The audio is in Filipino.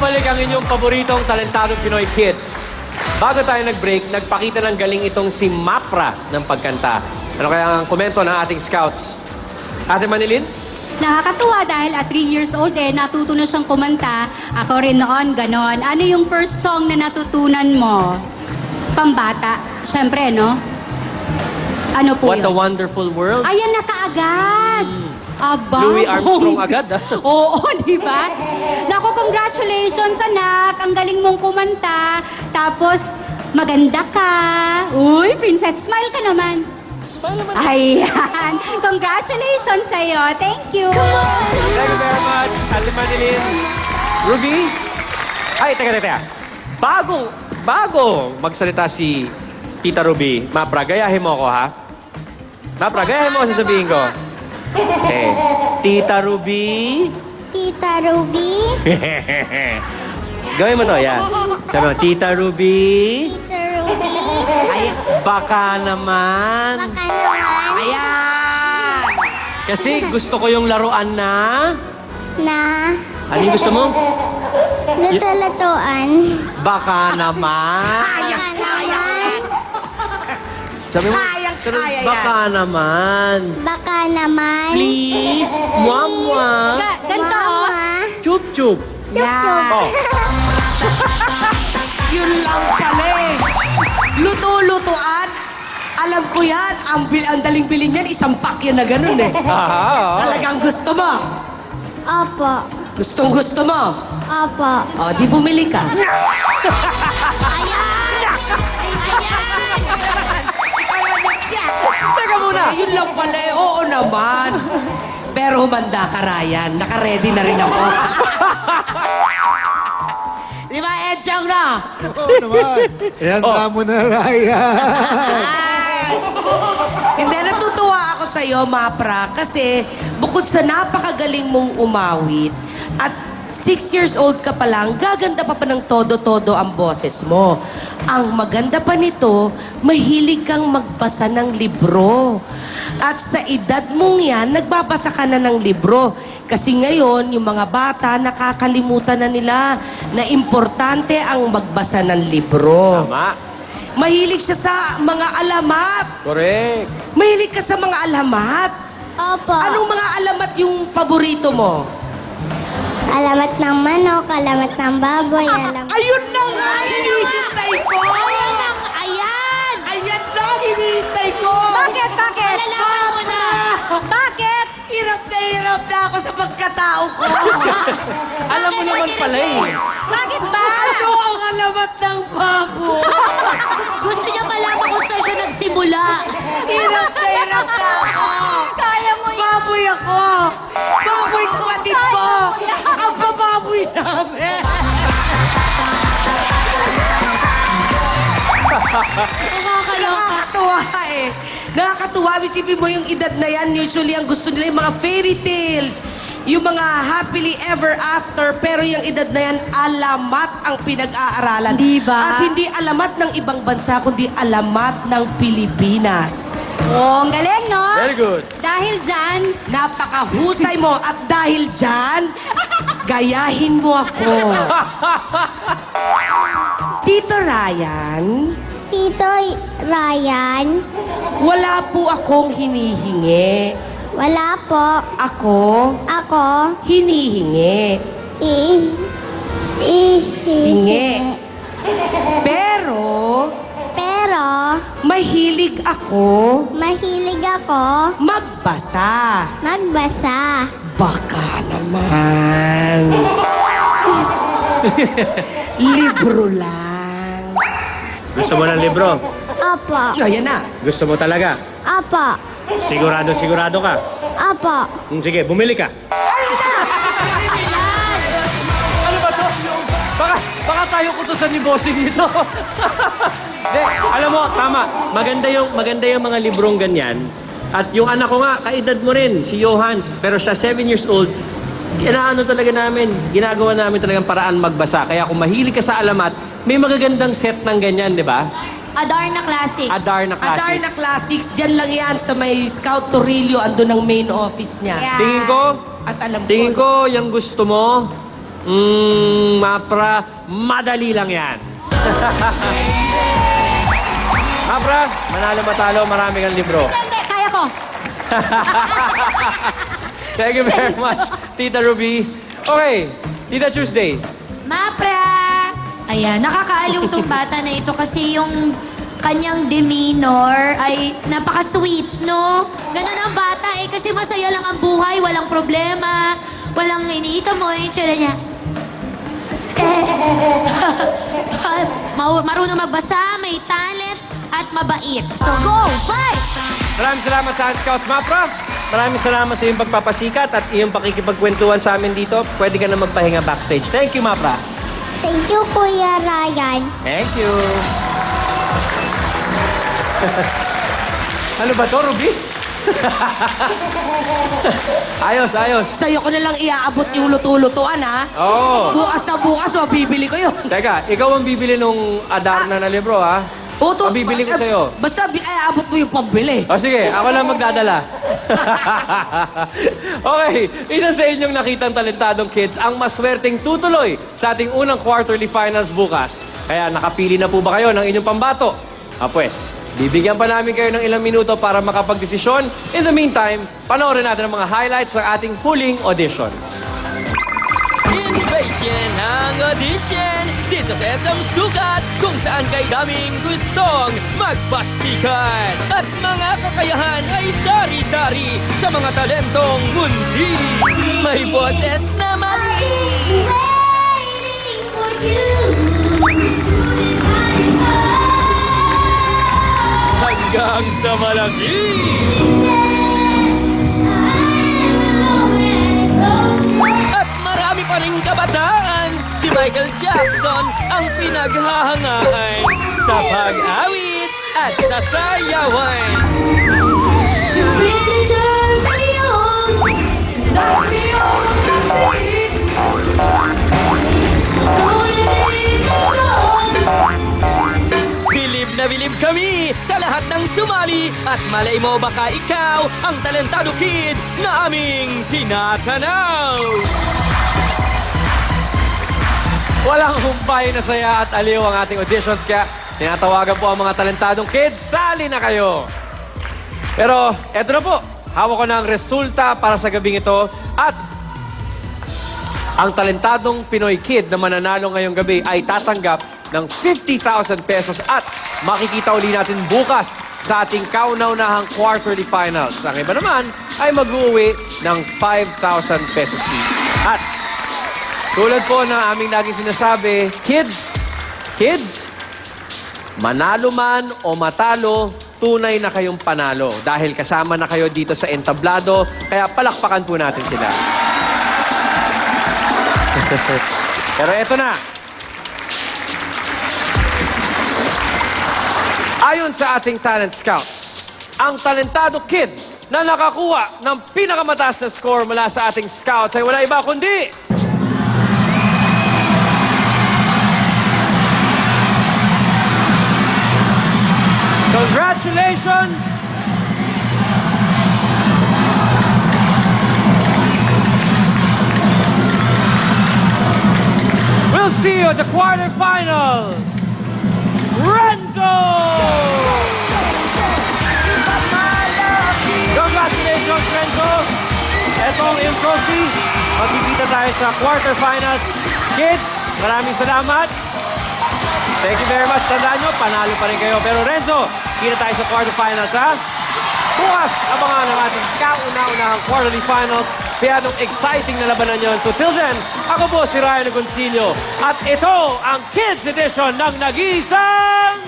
bumalik ang inyong paboritong talentadong Pinoy Kids. Bago tayo nag-break, nagpakita ng galing itong si Mapra ng pagkanta. Ano kaya ang komento ng ating scouts? Ate Manilin? Nakakatuwa dahil at 3 years old natuto na siyang kumanta. Ako rin noon, ganon. Ano yung first song na natutunan mo? Pambata. Siyempre, no? Ano po What a yun? Wonderful World? Ayan na kaagad! Aba, Louis Armstrong agad, ah. Oo, di ba? Naku, congratulations, anak. Ang galing mong kumanta. Tapos, maganda ka. Uy, princess, smile ka naman. Smile naman. Ayan. Congratulations sa'yo. Thank you. Thank you very much, Ate Manilin. Ruby? Ay, teka. Bago magsalita si Tita Ruby, Mapra, gayahin mo ako, ha? Mapra, gayahin mo ako sasabihin ko. Tita Ruby? Tita Ruby? Gawin mo to, yan. Sabi mo, Tita Ruby? Tita Ruby? Ay, baka naman. Baka naman? Ayan! Kasi gusto ko yung laruan na... Na? Ano yung gusto mo? Luto-lutuan? Baka naman. Baka naman? Sabi mo, Kayang-kaya yan. baka naman. Baka naman? Please, mwah-mwah. Ganto, oh. Mama? Chup-chup. Chup-chup? Oh. Yun lang pala eh. Luto-lutuan. Alam ko yan. Ang daling bilhin yan, isang pack yan na ganun eh. Ah, Talagang gusto mo. Opo. Gustong-gusto mo. Opo. O, di bumili ka. Teka muna. Yun lang pala eh. Oo naman. Pero humanda ka, Ryan. Naka-ready na rin ako. Di ba, Edjang na? Oo naman. Ihanda mo na, Ryan. Hindi, natutuwa ako sa'yo, Mapra, kasi bukod sa napakagaling mong umawit at 6 years old ka pa lang, gaganda pa ng todo-todo ang boses mo. Ang maganda pa nito, mahilig kang magbasa ng libro. At sa edad mong yan, nagbabasa ka na ng libro. Kasi ngayon, yung mga bata, nakakalimutan na nila na importante ang magbasa ng libro. Tama. Mahilig siya sa mga alamat. Correct. Mahilig ka sa mga alamat. Opo. Anong mga alamat yung paborito mo? Alamat ng manok, alamat ng baboy, alamat... Ayun na nga! Hinihintay ko! Ayan! Ayan na! Hinihintay ko! Bakit? Malalaman mo na! Bakit? Hirap na ako sa pagkatao ko! Alam mo naman pala eh. Bakit ba? Ano ang alamat ng baboy? Gusto niya malaman kung saan siya nagsimula. Hirap na ako! Kaya mo yun. Baboy ako! Baboy kapatid ko! Ang bababoy namin! Nakakatuwa eh. Nakakatuwa. Isipin mo yung edad na yan. Usually ang gusto nila yung mga fairy tales. Yung mga happily ever after. Pero yung edad na yan, alamat ang pinag-aaralan. Di ba? At hindi alamat ng ibang bansa, kundi alamat ng Pilipinas. Oh, ang galing, no? Very good. Dahil dyan, Napakahusay mo. At dahil dyan, gayahin mo ako. Tito Ryan, Tito Ryan, wala po akong hinihingi. wala po. Ako, hinihingi. Hingi. Pero, Pero, mahilig ako mahilig ako magbasa. magbasa. Baka naman. Libro lang. Gusto mo ng libro? Opo. Ayan na. Gusto mo talaga? Opo. Sigurado ka? Opo. Sige, bumili ka. Ano ba to? Baka tayo kutusan ni bossing nito. Hindi, alam mo, tama. Maganda yung mga librong ganyan. At yung anak ko nga, kaedad mo rin, si Johans. Pero siya 7 years old, ginagawa namin talagang paraan magbasa. Kaya kung mahilig ka sa alamat, may magagandang set ng ganyan, di ba? Adarna Classics. Adarna Classics. Adarna Classics, dyan lang yan sa may Scout Torillo, ando ng main office niya. Yeah. Tingin ko, At alam tingin ko, yung gusto mo, Mapra, madali lang yan. Mapra, manalo matalo, marami kang libro. Hindi, kaya ko. Thank you very much, Tita Ruby. Okay, Tita Tuesday. Mapra! Ayan, nakakaaliw tong bata na ito kasi yung kanyang demeanor ay napaka-sweet, no? Ganun ang bata eh, kasi masaya lang ang buhay, walang problema, walang iniita mo, yung tsura niya. Marunong magbasa, may talent, at mabait. So go, fight! Maraming salamat sa Hand Scouts, Mapra. Maraming salamat sa iyong pagpapasikat at iyong pakikipagkwentuhan sa amin dito. Pwede ka na magpahinga backstage. Thank you, Mapra. Thank you, Kuya Ryan. Thank you. Ano ba to, Ruby? Ayos, ayos. Sa'yo ko na lang iaabot yung luto-lutuan, ha? Oo. Bukas na bukas, mabibili ko yun. Teka, ikaw ang bibili nung Adarna na libro, ha? Uto, Mabibili ko sa'yo. Basta abot mo yung pambili. O sige, ako lang magdadala. Okay, isa sa inyong nakitang talentadong kids ang maswerteng tutuloy sa ating unang quarterly finals bukas. Kaya nakapili na po ba kayo ng inyong pambato? Pues, bibigyan pa namin kayo ng ilang minuto para makapagdesisyon. In the meantime, panoorin natin ang mga highlights ng ating huling auditions. Invasion ng audition dito sa SM Sukat kung saan kay daming gustong magpasikat at mga kakayahan ay sari-sari sa mga talentong mundi. May boses na mali Waiting for you. hanggang sa malaki. At marami pa ring kabataan, si Michael Jackson ang pinaghahangaan sa pag-awit at sa sayawan. Bilib na bilib kami sa lahat ng sumali at malay mo baka ikaw ang talentado kid na aming tinatanaw. Walang humpay na saya at aliw ang ating auditions, kaya tinatawagan po ang mga talentadong kids, sali na kayo! Pero eto na po, hawak ko na ang resulta para sa gabing ito at ang talentadong Pinoy kid na mananalo ngayong gabi ay tatanggap ng 50,000 pesos at makikita uli natin bukas sa ating kauna-unahang quarterly finals. Ang iba naman ay mag-uwi ng 5,000 pesos each. At tulad po ng aming laging sinasabi, kids, manalo man o matalo, tunay na kayong panalo dahil kasama na kayo dito sa entablado, kaya palakpakan po natin sila. Pero eto na. Ayon sa ating talent scouts, ang talentado kid na nakakuha ng pinakamataas na score mula sa ating scouts ay wala iba kundi congratulations! We'll see you at the quarterfinals! Renzo! Congratulations, Renzo! Ito ang iyong trophy. Magkikita tayo sa quarterfinals. Kids, maraming salamat. Thank you very much. Tandaan nyo, panalo pa rin kayo. Pero Renzo, kita tayo sa quarterfinals, ha? Bukas, abangan ang ating kauna-unahang quarterly finals. Kaya nung exciting na labanan yon. So till then, ako po si Ryan Agoncillo. At ito ang Kids Edition ng Nag-iisang